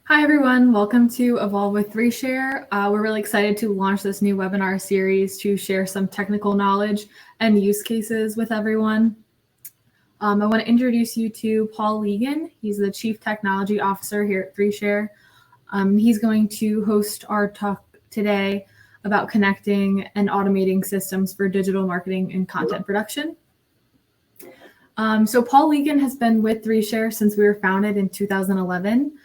Hi, everyone. Welcome to Evolve with 3Share. We're really excited to launch this new webinar series to share some technical knowledge and use cases with everyone. I want to introduce you to Paul Legan. He's the Chief Technology Officer here at 3Share. He's going to host our talk today about connecting and automating systems for digital marketing and content production. So Paul Legan has been with 3Share since we were founded in 2011.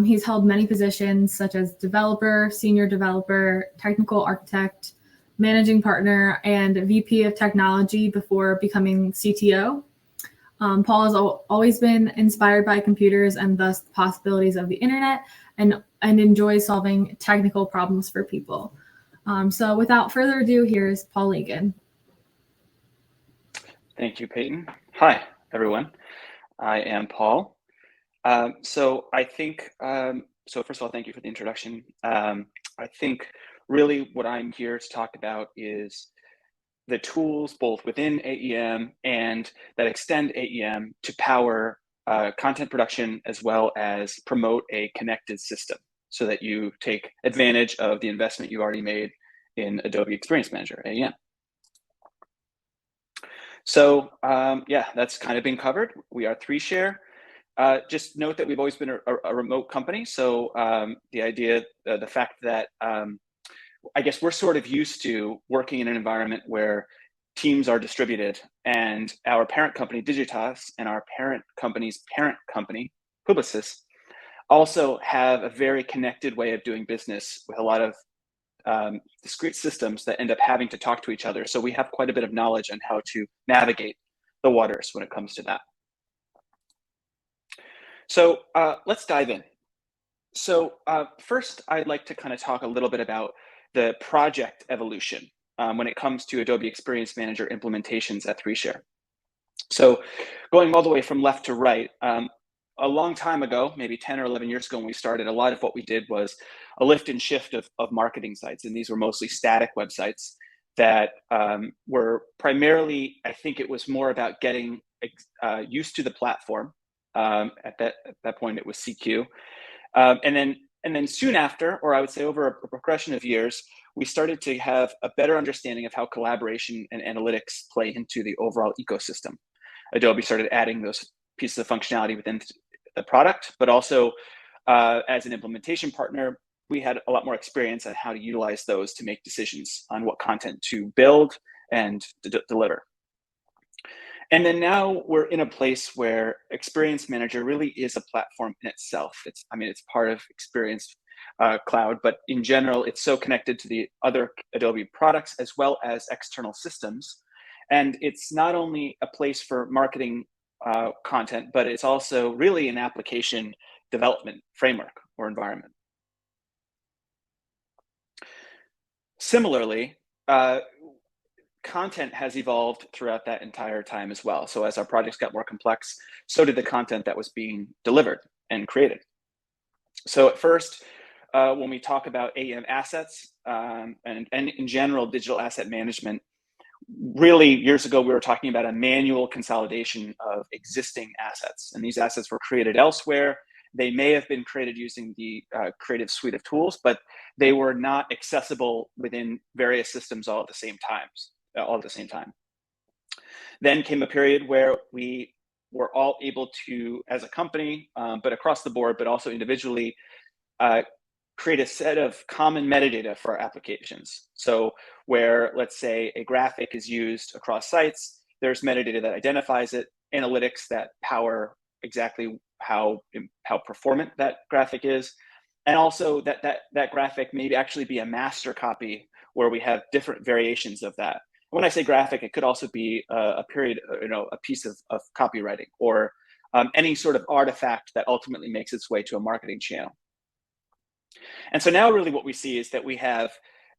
He's held many positions such as developer, senior developer, technical architect, managing partner, and VP of technology before becoming CTO. Paul has always been inspired by computers and thus the possibilities of the internet and enjoys solving technical problems for people. So without further ado, here's Paul Legan. Thank you, Peyton. Hi, everyone. I am Paul. So first of all, thank you for the introduction. I think really what I'm here to talk about is the tools both within AEM and that extend AEM to power content production as well as promote a connected system so that you take advantage of the investment you already made in Adobe Experience Manager, AEM. So yeah, that's kind of been covered. We are 3Share. Just note that we've always been a remote company. So the fact that I guess we're sort of used to working in an environment where teams are distributed, and our parent company, Digitas, and our parent company's parent company, Publicis, also have a very connected way of doing business with a lot of discrete systems that end up having to talk to each other. So we have quite a bit of knowledge on how to navigate the waters when it comes to that. So let's dive in. So first, I'd like to kind of talk a little bit about the project evolution when it comes to Adobe Experience Manager implementations at 3Share. So going all the way from left to right, a long time ago, maybe 10 or 11 years ago when we started, a lot of what we did was a lift and shift of marketing sites. And these were mostly static websites that were primarily, I think it was more about getting used to the platform. At that point, it was CQ. And then soon after, or I would say over a progression of years, we started to have a better understanding of how collaboration and analytics play into the overall ecosystem. Adobe started adding those pieces of functionality within the product, but also as an implementation partner, we had a lot more experience on how to utilize those to make decisions on what content to build and to deliver. And then now we're in a place where Experience Manager really is a platform in itself. It's part of Experience Cloud, but in general, it's so connected to the other Adobe products as well as external systems. And it's not only a place for marketing content, but it's also really an application development framework or environment. Similarly, content has evolved throughout that entire time as well. So as our projects got more complex, so did the content that was being delivered and created. So at first, when we talk about AEM assets and in general digital asset management, really years ago, we were talking about a manual consolidation of existing assets. And these assets were created elsewhere. They may have been created using the creative suite of tools, but they were not accessible within various systems all at the same time. Then came a period where we were all able to, as a company, but across the board, but also individually, create a set of common metadata for our applications. So where, let's say, a graphic is used across sites, there's metadata that identifies it, analytics that power exactly how performant that graphic is, and also that graphic may actually be a master copy where we have different variations of that. When I say graphic, it could also be a piece of copywriting or any sort of artifact that ultimately makes its way to a marketing channel. And so now really what we see is that we have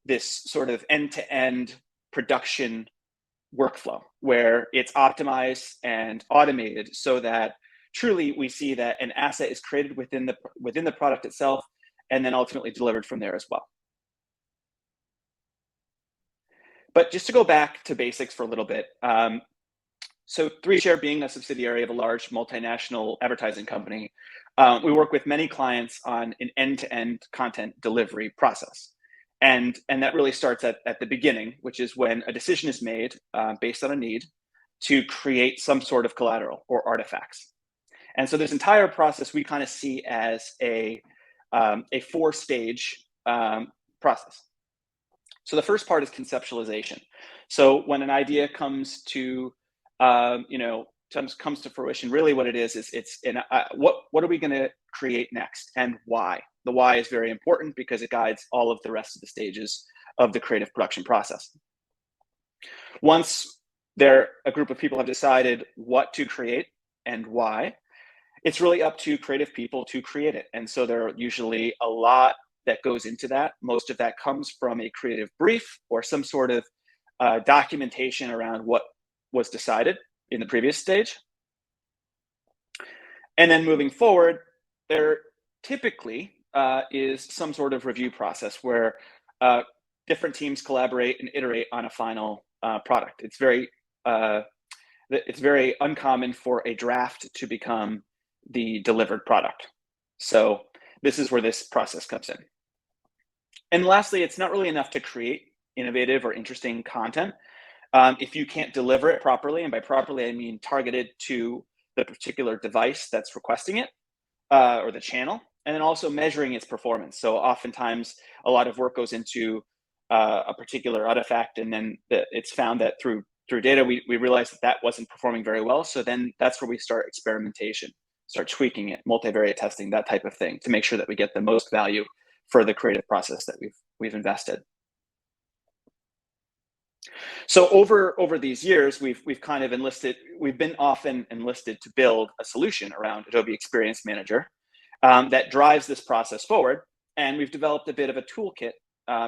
this sort of end-to-end production workflow where it's optimized and automated so that truly we see that an asset is created within the product itself and then ultimately delivered from there as well. But just to go back to basics for a little bit, So 3Share, being a subsidiary of a large multinational advertising company, we work with many clients on an end-to-end content delivery process. And that really starts at the beginning, which is when a decision is made based on a need to create some sort of collateral or artifacts. And so this entire process we kind of see as a 4-stage process. So the first part is conceptualization. So when an idea comes to comes to fruition, really what it is it's what are we going to create next and why? The why is very important because it guides all of the rest of the stages of the creative production process. Once a group of people have decided what to create and why, it's really up to creative people to create it. And so there are usually a lot that goes into that. Most of that comes from a creative brief or some sort of documentation around what was decided in the previous stage. And then moving forward, there typically is some sort of review process where different teams collaborate and iterate on a final product. It's very uncommon for a draft to become the delivered product. So this is where this process comes in. And lastly, it's not really enough to create innovative or interesting content if you can't deliver it properly. And by properly, I mean targeted to the particular device that's requesting it or the channel, and then also measuring its performance. So oftentimes a lot of work goes into a particular artifact, and then it's found that through data, we realized that wasn't performing very well. So then that's where we start experimentation, start tweaking it, multivariate testing, that type of thing, to make sure that we get the most value for the creative process that we've invested. So over these years, we've been often enlisted to build a solution around Adobe Experience Manager that drives this process forward. And we've developed a bit of a toolkit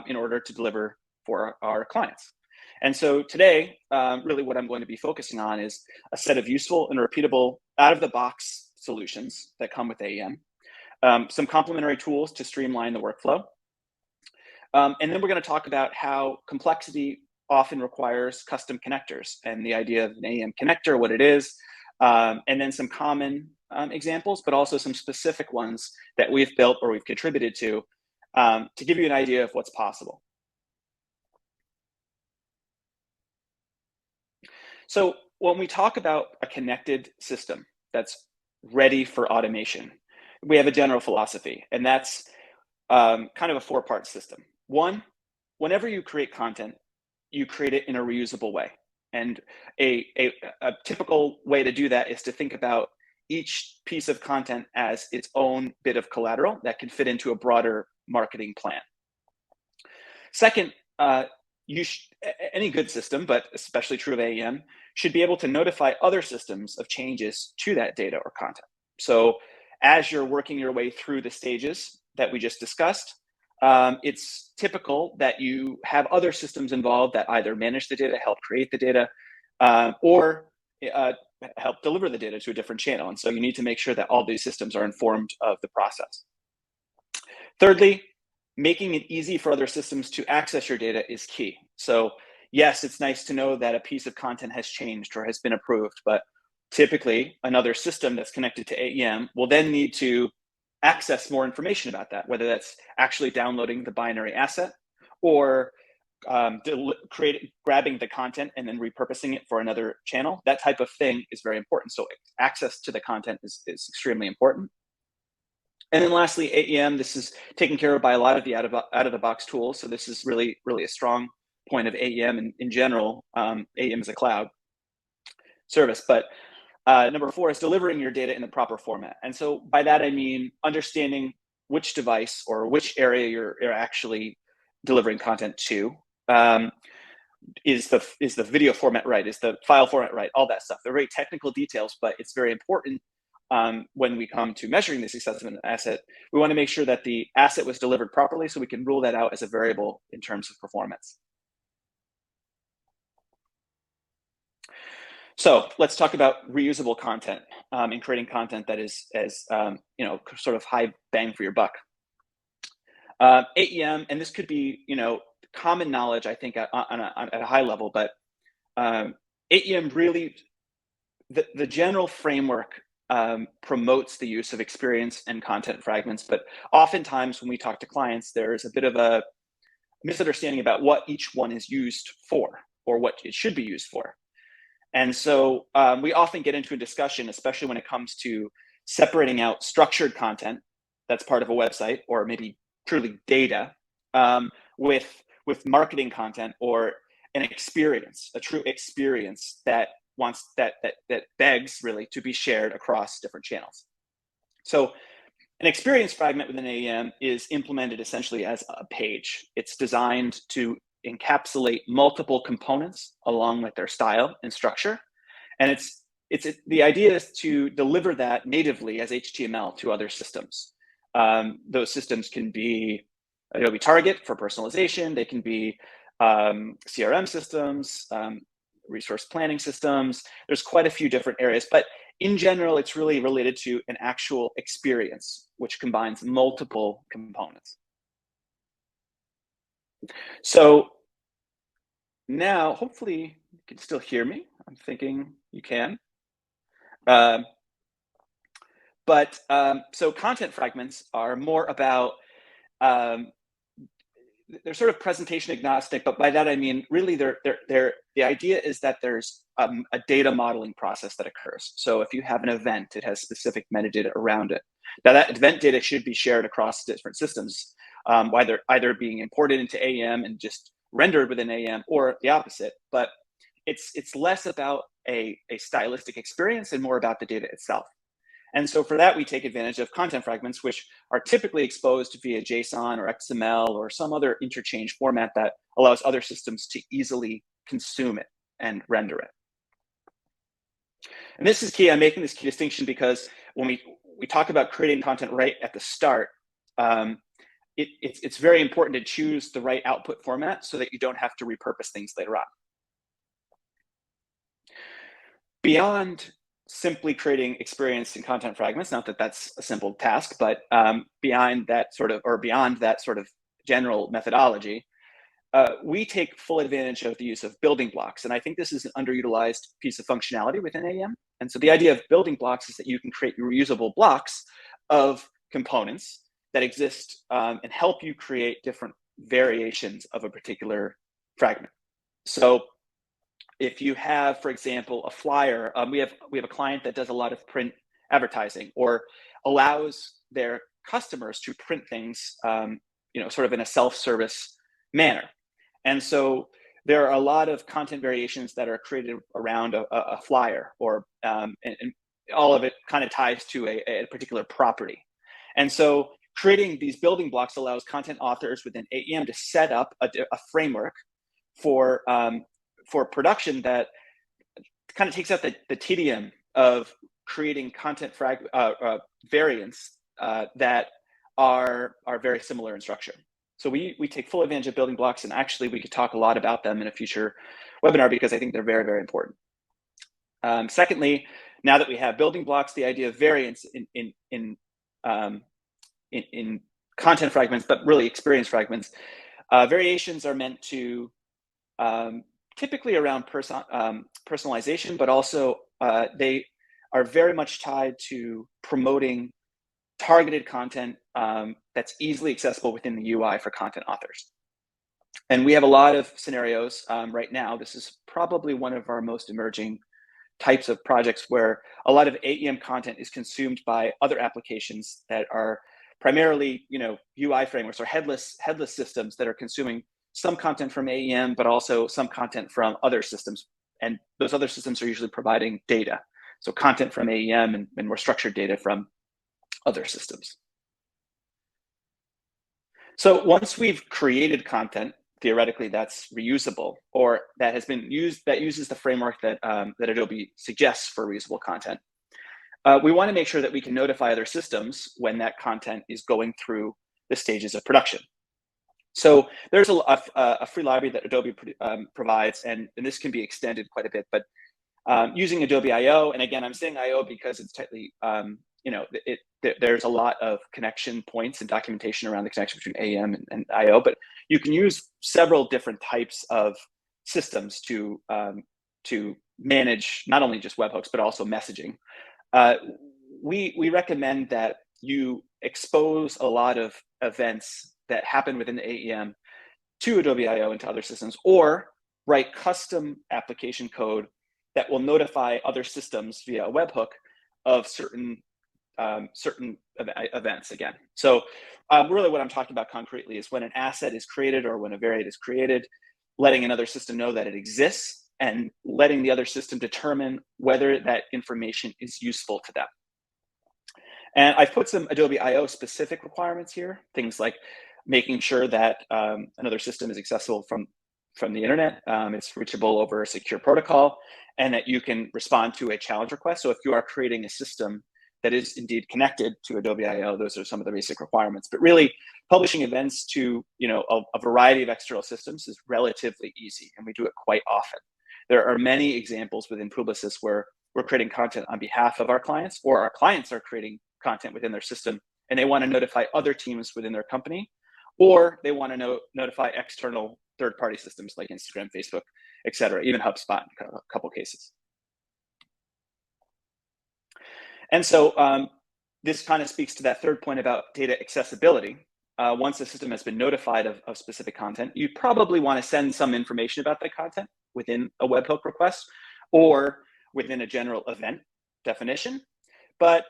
in order to deliver for our clients. And so today, really what I'm going to be focusing on is a set of useful and repeatable out-of-the-box solutions that come with AEM, some complementary tools to streamline the workflow. And then we're going to talk about how complexity often requires custom connectors and the idea of an AEM connector, what it is, and then some common examples, but also some specific ones that we've built or we've contributed to give you an idea of what's possible. So when we talk about a connected system that's ready for automation, we have a general philosophy, and that's kind of a 4-part system. One, whenever you create content, you create it in a reusable way. And a typical way to do that is to think about each piece of content as its own bit of collateral that can fit into a broader marketing plan. Second, any good system, but especially true of AEM, should be able to notify other systems of changes to that data or content. So as you're working your way through the stages that we just discussed, it's typical that you have other systems involved that either manage the data, help create the data, or help deliver the data to a different channel. And so you need to make sure that all these systems are informed of the process. Thirdly, making it easy for other systems to access your data is key. So yes, it's nice to know that a piece of content has changed or has been approved, but typically another system that's connected to AEM will then need to access more information about that, whether that's actually downloading the binary asset or grabbing the content and then repurposing it for another channel. That type of thing is very important. So access to the content is extremely important. And then lastly, AEM, this is taken care of by a lot of the out-of-the-box tools. So this is really a strong point of AEM in general. AEM is a cloud service, but number 4 is delivering your data in the proper format. And so by that, I mean understanding which device or which area you're actually delivering content to. Is the video format right? Is the file format right? All that stuff. They're very technical details, but it's very important when we come to measuring the success of an asset. We want to make sure that the asset was delivered properly so we can rule that out as a variable in terms of performance. So let's talk about reusable content and creating content that is as sort of high bang for your buck. AEM, and this could be common knowledge, I think, at a high level, but AEM really the general framework promotes the use of experience and content fragments, but oftentimes when we talk to clients, there's a bit of a misunderstanding about what each one is used for or what it should be used for. And so we often get into a discussion, especially when it comes to separating out structured content that's part of a website, or maybe truly data, with marketing content or an experience, a true experience that begs really to be shared across different channels. So an experience fragment within AEM is implemented essentially as a page. It's designed to encapsulate multiple components along with their style and structure. And the idea is to deliver that natively as HTML to other systems. Those systems can be Adobe Target for personalization. They can be CRM systems, resource planning systems. There's quite a few different areas, but in general, it's really related to an actual experience, which combines multiple components. So now, hopefully you can still hear me. I'm thinking you can. So content fragments are more about, they're sort of presentation agnostic, but by that I mean really the idea is that there's a data modeling process that occurs. So if you have an event, it has specific metadata around it. Now that event data should be shared across different systems, either being imported into AEM and just rendered within AEM, or the opposite. But it's less about a stylistic experience and more about the data itself. And so for that, we take advantage of content fragments, which are typically exposed via JSON or XML or some other interchange format that allows other systems to easily consume it and render it. And this is key. I'm making this key distinction because when we talk about creating content right at the start, it's very important to choose the right output format so that you don't have to repurpose things later on. Beyond simply creating experience and content fragments, not that that's a simple task, but beyond that sort of general methodology, we take full advantage of the use of building blocks. And I think this is an underutilized piece of functionality within AEM. And so the idea of building blocks is that you can create reusable blocks of components that exist and help you create different variations of a particular fragment. So if you have, for example, a flyer, we have a client that does a lot of print advertising or allows their customers to print things, sort of in a self-service manner. And so there are a lot of content variations that are created around a flyer, or and all of it kind of ties to a particular property. And so creating these building blocks allows content authors within AEM to set up a framework for production that kind of takes out the tedium of creating content variants that are very similar in structure. So we take full advantage of building blocks, and actually we could talk a lot about them in a future webinar because I think they're very, very important. Secondly, now that we have building blocks, the idea of variants in content fragments, but really experience fragments, variations are meant to typically around personalization, but also they are very much tied to promoting targeted content that's easily accessible within the UI for content authors. And we have a lot of scenarios right now. This is probably one of our most emerging types of projects where a lot of AEM content is consumed by other applications that are primarily, UI frameworks or headless systems that are consuming some content from AEM, but also some content from other systems. And those other systems are usually providing data. So content from AEM and more structured data from other systems. So once we've created content, theoretically that's reusable, or that has been used, that uses the framework that Adobe suggests for reusable content, we want to make sure that we can notify other systems when that content is going through the stages of production. So there's a free library that Adobe provides, and this can be extended quite a bit, but using Adobe I/O, and again, I'm saying I/O because it's tightly, there's a lot of connection points and documentation around the connection between AEM and I/O, but you can use several different types of systems to manage not only just webhooks, but also messaging. We recommend that you expose a lot of events that happen within the AEM to Adobe I/O and to other systems, or write custom application code that will notify other systems via a webhook of certain events again. So really what I'm talking about concretely is when an asset is created or when a variant is created, letting another system know that it exists and letting the other system determine whether that information is useful to them. And I've put some Adobe I/O specific requirements here, things like making sure that another system is accessible from the internet, it's reachable over a secure protocol, and that you can respond to a challenge request. So if you are creating a system that is indeed connected to Adobe I/O, those are some of the basic requirements. But really, publishing events to a variety of external systems is relatively easy, and we do it quite often. There are many examples within Publicis where we're creating content on behalf of our clients, or our clients are creating content within their system, and they want to notify other teams within their company, or they want to notify external third-party systems like Instagram, Facebook, et cetera, even HubSpot in a couple cases. And so this kind of speaks to that third point about data accessibility. Once the system has been notified of specific content, you probably want to send some information about that content within a webhook request or within a general event definition. But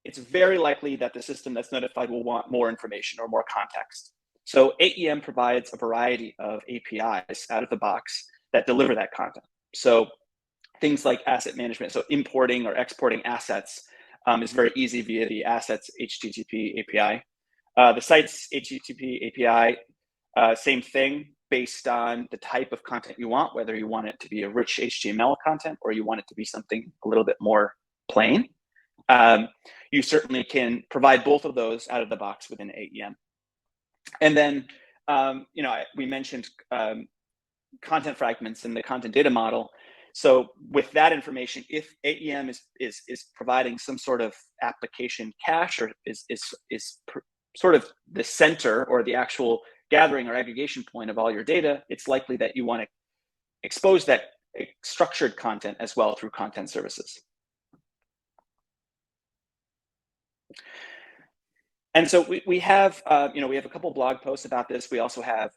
it's very likely that the system that's notified will want more information or more context. So AEM provides a variety of APIs out of the box that deliver that content. So things like asset management, so importing or exporting assets is very easy via the assets HTTP API. The site's HTTP API, same thing based on the type of content you want, whether you want it to be a rich HTML content or you want it to be something a little bit more plain. You certainly can provide both of those out of the box within AEM. And then, we mentioned content fragments in the content data model. So with that information, if AEM is providing some sort of application cache or is sort of the center or the actual gathering or aggregation point of all your data, it's likely that you want to expose that structured content as well through content services. And so we have a couple blog posts about this. We also have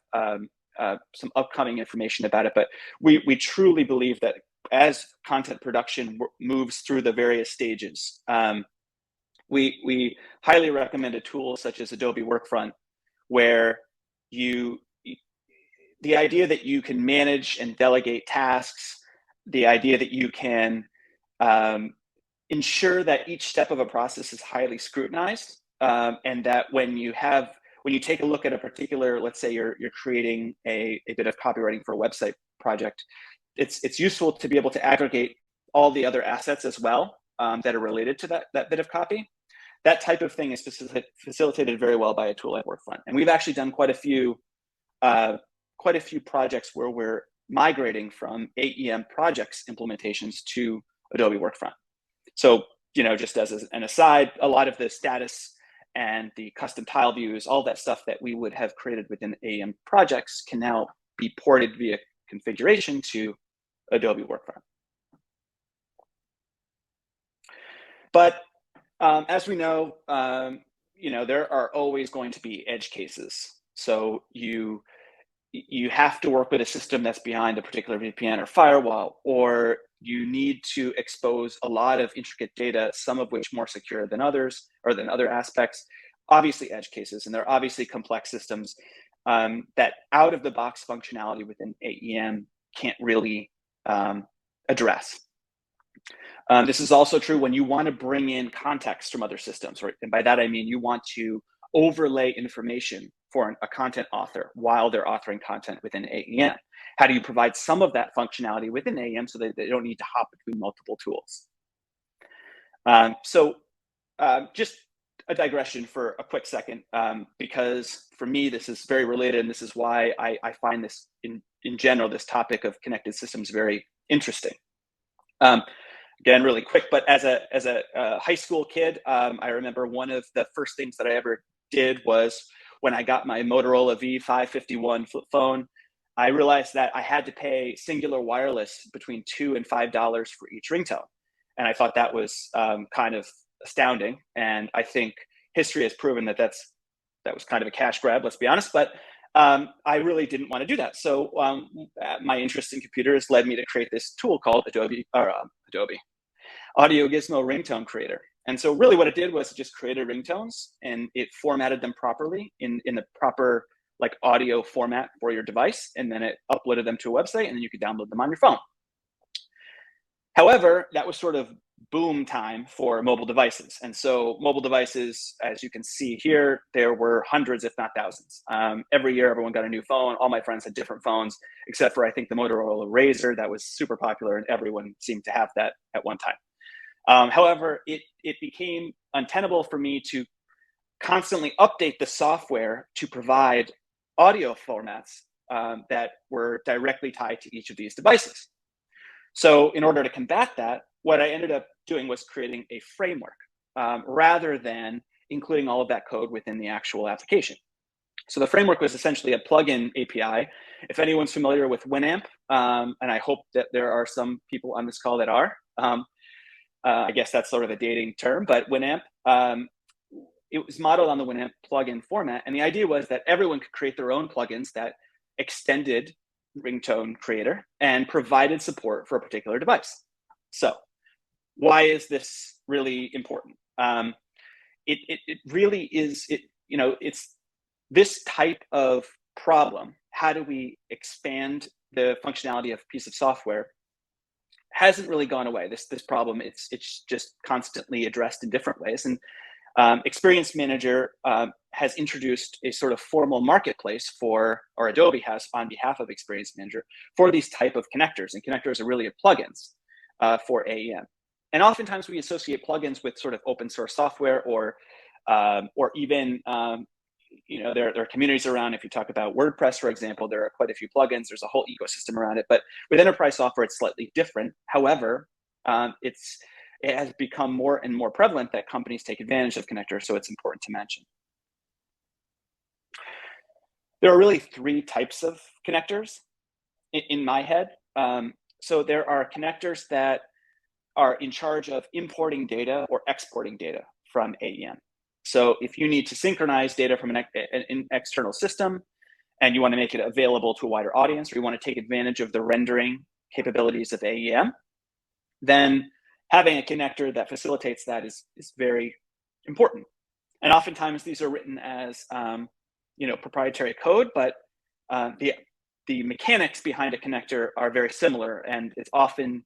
some upcoming information about it, but we truly believe that as content production moves through the various stages, we highly recommend a tool such as Adobe Workfront, where the idea that you can manage and delegate tasks, the idea that you can ensure that each step of a process is highly scrutinized, and that when you take a look at a particular, let's say you're creating a bit of copywriting for a website project, it's useful to be able to aggregate all the other assets as well that are related to that bit of copy. That type of thing is facilitated very well by a tool like Workfront. And we've actually done quite a few projects where we're migrating from AEM projects implementations to Adobe Workfront. So, just as an aside, a lot of the status and the custom tile views, all that stuff that we would have created within AEM projects can now be ported via configuration to Adobe Workfront. But as we know, there are always going to be edge cases. So you have to work with a system that's behind a particular VPN or firewall, or you need to expose a lot of intricate data, some of which more secure than others or than other aspects, obviously edge cases. And they're obviously complex systems that out of the box functionality within AEM can't really address. This is also true when you want to bring in context from other systems, right? And by that, I mean, you want to overlay information for a content author while they're authoring content within AEM. How do you provide some of that functionality within AEM so that they don't need to hop between multiple tools? Just a digression for a quick second, because for me, this is very related, and this is why I find this, in general, this topic of connected systems very interesting. Again, really quick, but as a high school kid, I remember one of the first things that I ever did was when I got my Motorola V551 flip phone. I realized that I had to pay singular wireless between $2 and $5 for each ringtone. And I thought that was kind of astounding. And I think history has proven that that was kind of a cash grab, let's be honest. But I really didn't want to do that. So my interest in computers led me to create this tool called Adobe Audio Gizmo Ringtone Creator. And so really what it did was it just created ringtones, and it formatted them properly in the proper like audio format for your device. And then it uploaded them to a website, and then you could download them on your phone. However, that was sort of boom time for mobile devices. And so mobile devices, as you can see here, there were hundreds, if not thousands. Every year, everyone got a new phone. All my friends had different phones, except for I think the Motorola Razr that was super popular, and everyone seemed to have that at one time. However, it became untenable for me to constantly update the software to provide audio formats that were directly tied to each of these devices. So in order to combat that, what I ended up doing was creating a framework rather than including all of that code within the actual application. So the framework was essentially a plugin API. If anyone's familiar with Winamp, and I hope that there are some people on this call that are, I guess that's sort of a dating term, but Winamp, it was modeled on the Winamp plugin format. And the idea was that everyone could create their own plugins that extended ringtone creator and provided support for a particular device. So why is this really important? It really is, it's this type of problem. How do we expand the functionality of a piece of software? Hasn't really gone away. This problem, it's just constantly addressed in different ways. And Experience Manager has introduced a sort of formal marketplace or Adobe has on behalf of Experience Manager for these type of connectors. And connectors are really plugins for AEM. And oftentimes we associate plugins with sort of open source software or even, there are communities around. If you talk about WordPress, for example, there are quite a few plugins. There's a whole ecosystem around it. But with enterprise software, it's slightly different. However, it has become more and more prevalent that companies take advantage of connectors, so it's important to mention. There are really three types of connectors in my head. So there are connectors that are in charge of importing data or exporting data from AEM. So if you need to synchronize data from an external system and you want to make it available to a wider audience, or you want to take advantage of the rendering capabilities of AEM, then having a connector that facilitates that is very important. And oftentimes these are written as proprietary code, but the mechanics behind a connector are very similar, and it's often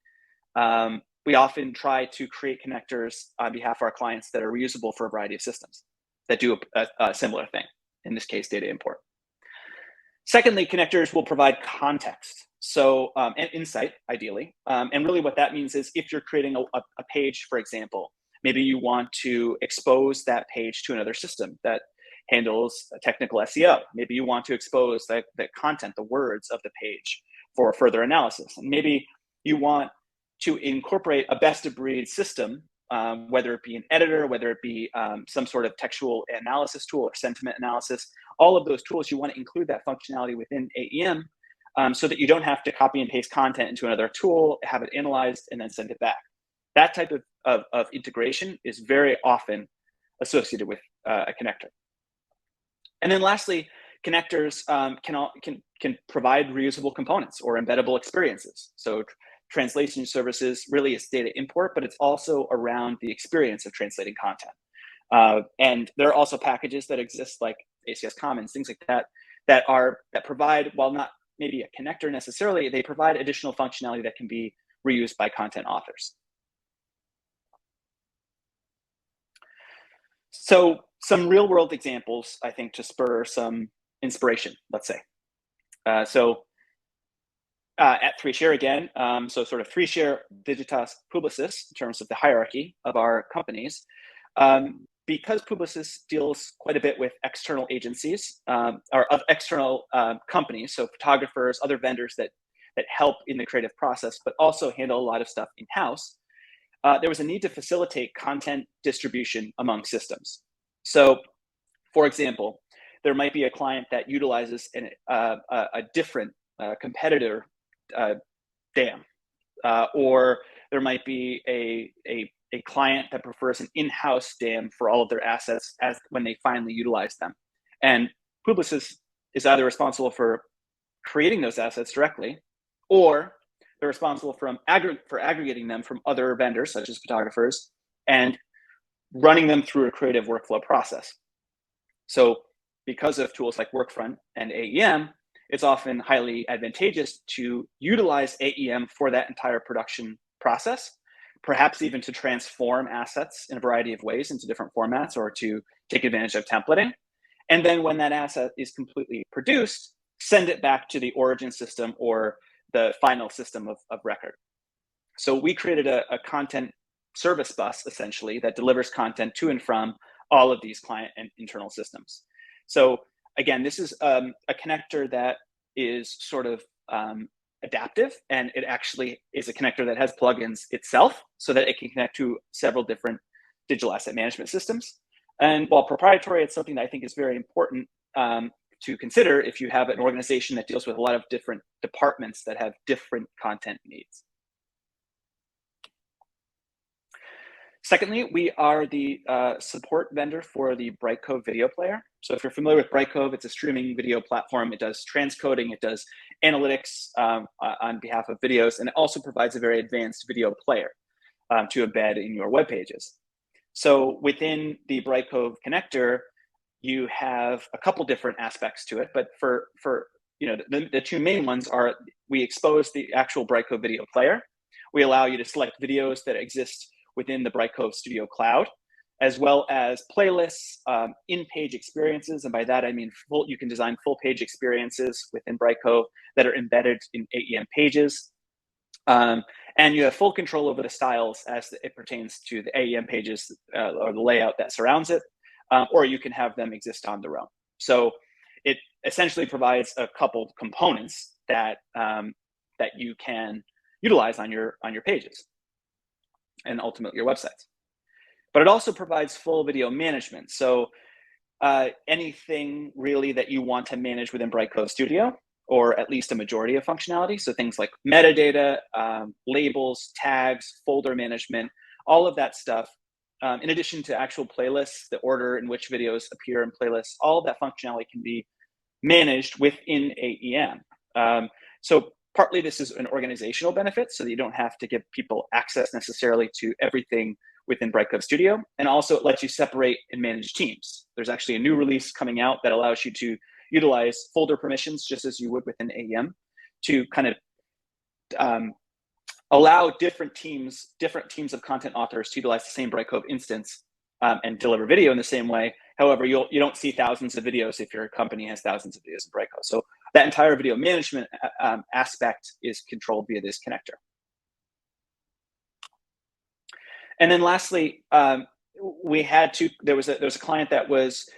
we often try to create connectors on behalf of our clients that are reusable for a variety of systems that do a similar thing, in this case, data import. Secondly, connectors will provide context, so and insight, ideally. And really what that means is if you're creating a page, for example, maybe you want to expose that page to another system that handles technical SEO. Maybe you want to expose the content, the words of the page for further analysis. And maybe you want to incorporate a best of breed system, whether it be an editor, whether it be some sort of textual analysis tool or sentiment analysis. All of those tools, you want to include that functionality within AEM so that you don't have to copy and paste content into another tool, have it analyzed, and then send it back. That type of integration is very often associated with a connector. And then lastly, connectors can provide reusable components or embeddable experiences. So translation services really is data import, but it's also around the experience of translating content. And there are also packages that exist like ACS Commons, things like that, that provide, while not maybe a connector necessarily, they provide additional functionality that can be reused by content authors. So some real world examples, I think, to spur some inspiration, let's say. At 3Share again, so sort of 3Share, Digitas, Publicis, in terms of the hierarchy of our companies, because Publicis deals quite a bit with external agencies or of external companies, so photographers, other vendors that help in the creative process, but also handle a lot of stuff in-house, there was a need to facilitate content distribution among systems. So, for example, there might be a client that utilizes a different competitor DAM, or there might be a client that prefers an in-house DAM for all of their assets as when they finally utilize them. And Publicis is either responsible for creating those assets directly, or they're responsible for aggregating them from other vendors, such as photographers, and running them through a creative workflow process. So because of tools like Workfront and AEM, it's often highly advantageous to utilize AEM for that entire production process, perhaps even to transform assets in a variety of ways into different formats or to take advantage of templating. And then when that asset is completely produced, send it back to the origin system or the final system of record. So we created a content service bus, essentially, that delivers content to and from all of these client and internal systems. So again, this is a connector that is sort of adaptive, and it actually is a connector that has plugins itself so that it can connect to several different digital asset management systems. And while proprietary, it's something that I think is very important to consider if you have an organization that deals with a lot of different departments that have different content needs. Secondly, we are the support vendor for the Brightcove video player. So if you're familiar with Brightcove, it's a streaming video platform. It does transcoding, it does analytics on behalf of videos, and it also provides a very advanced video player to embed in your web pages. So within the Brightcove connector, you have a couple different aspects to it, but for the two main ones are we expose the actual Brightcove video player. We allow you to select videos that exist within the Brightcove Studio Cloud, as well as playlists, in-page experiences, and by that I mean you can design full-page experiences within Brightcove that are embedded in AEM pages, and you have full control over the styles as it pertains to the AEM pages or the layout that surrounds it, or you can have them exist on their own. So it essentially provides a couple components that that you can utilize on your pages and ultimately your websites. But it also provides full video management. So anything really that you want to manage within Brightcove Studio, or at least a majority of functionality. So things like metadata, labels, tags, folder management, all of that stuff. In addition to actual playlists, the order in which videos appear in playlists, all of that functionality can be managed within AEM. So partly this is an organizational benefit, so that you don't have to give people access necessarily to everything within Brightcove Studio. And also it lets you separate and manage teams. There's actually a new release coming out that allows you to utilize folder permissions just as you would within AEM to kind of allow different teams of content authors to utilize the same Brightcove instance and deliver video in the same way. However, you don't see thousands of videos if your company has thousands of videos in Brightcove. So that entire video management aspect is controlled via this connector. And then lastly, there was a client that was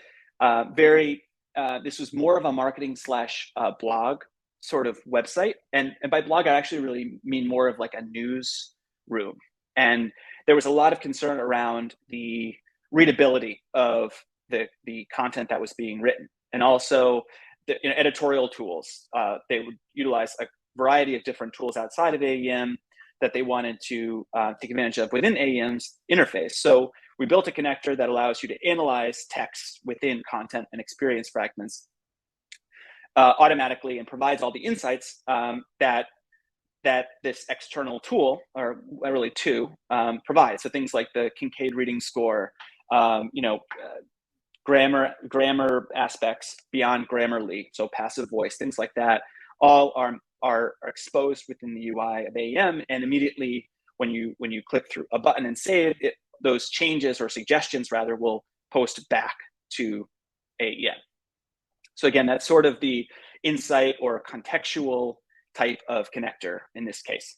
this was more of a marketing / blog sort of website. And by blog, I actually really mean more of like a news room. And there was a lot of concern around the readability of the content that was being written. And also the editorial tools. They would utilize a variety of different tools outside of AEM that they wanted to take advantage of within AEM's interface. So we built a connector that allows you to analyze text within content and experience fragments automatically and provides all the insights that this external tool, or really two, provides. So things like the Kincaid reading score, grammar aspects beyond Grammarly, so passive voice, things like that, all are exposed within the UI of AEM, and immediately when you click through a button and save it, those changes or suggestions rather will post back to AEM. So again, that's sort of the insight or contextual type of connector in this case.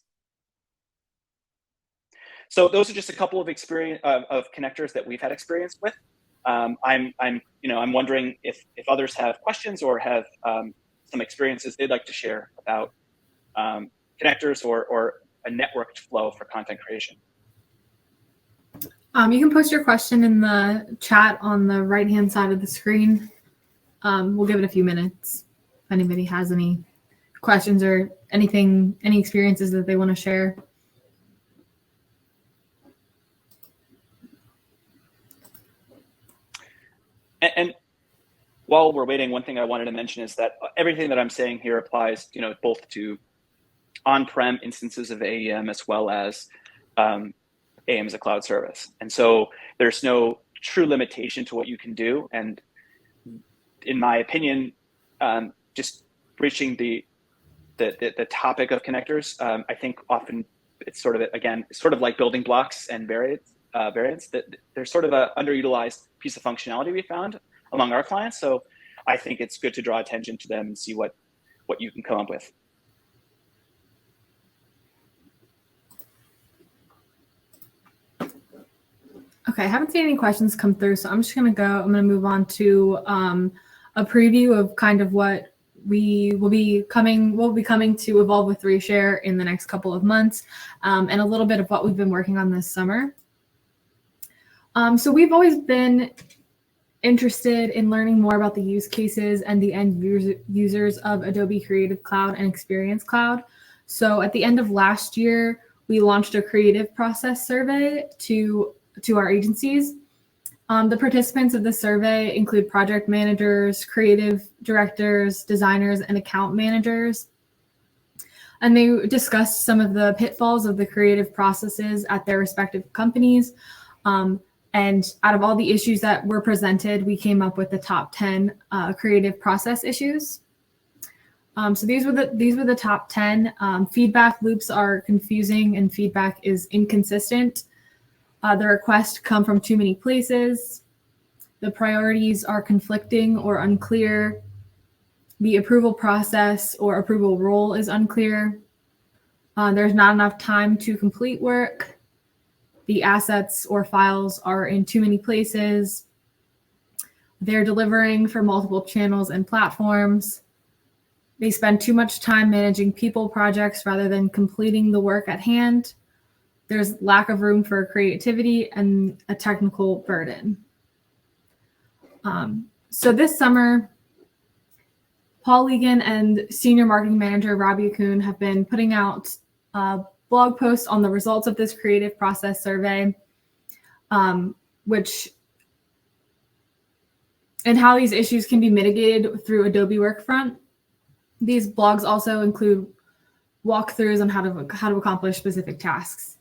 So those are just a couple of connectors that we've had experience with. I'm wondering if others have questions or have some experiences they'd like to share about connectors or a networked flow for content creation. You can post your question in the chat on the right-hand side of the screen. We'll give it a few minutes if anybody has any questions or anything, any experiences that they want to share. And while we're waiting, one thing I wanted to mention is that everything that I'm saying here applies, both to on-prem instances of AEM as well as AEM as a cloud service. And so there's no true limitation to what you can do. And in my opinion, just reaching the topic of connectors, I think often it's sort of like building blocks and variants. That there's sort of an underutilized piece of functionality we found among our clients. So I think it's good to draw attention to them and see what you can come up with. Okay, I haven't seen any questions come through, so I'm going to move on to a preview of kind of what we'll be coming to Evolve with Reshare in the next couple of months, and a little bit of what we've been working on this summer. So we've always been interested in learning more about the use cases and the end users of Adobe Creative Cloud and Experience Cloud. So at the end of last year, we launched a creative process survey to our agencies. The participants of the survey include project managers, creative directors, designers, and account managers. And they discussed some of the pitfalls of the creative processes at their respective companies. And out of all the issues that were presented, we came up with the top 10 creative process issues. So these were the top 10. Feedback loops are confusing and feedback is inconsistent. The requests come from too many places. The priorities are conflicting or unclear. The approval process or approval role is unclear. There's not enough time to complete work. The assets or files are in too many places. They're delivering for multiple channels and platforms. They spend too much time managing people projects rather than completing the work at hand. There's lack of room for creativity and a technical burden. So this summer, Paul Legan and Senior Marketing Manager Robbie Kuhn have been putting out blog posts on the results of this creative process survey, and how these issues can be mitigated through Adobe Workfront. These blogs also include walkthroughs on how to accomplish specific tasks.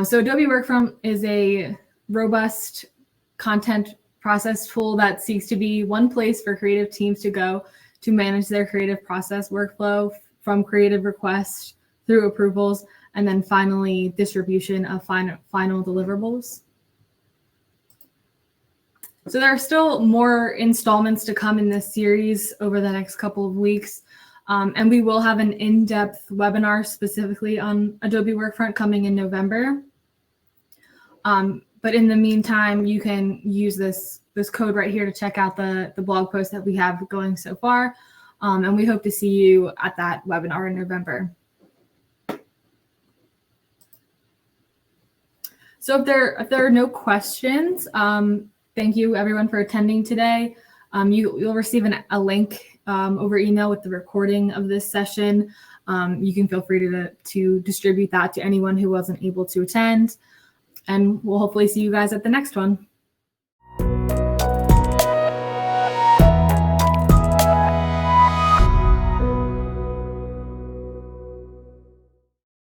So Adobe Workfront is a robust content process tool that seeks to be one place for creative teams to go to manage their creative process workflow from creative requests through approvals, and then finally distribution of final deliverables. So there are still more installments to come in this series over the next couple of weeks. And we will have an in-depth webinar specifically on Adobe Workfront coming in November. But in the meantime, you can use this code right here to check out the blog post that we have going so far. And we hope to see you at that webinar in November. So if there are no questions, thank you everyone for attending today. You'll receive a link over email with the recording of this session. You can feel free to distribute that to anyone who wasn't able to attend. And we'll hopefully see you guys at the next one.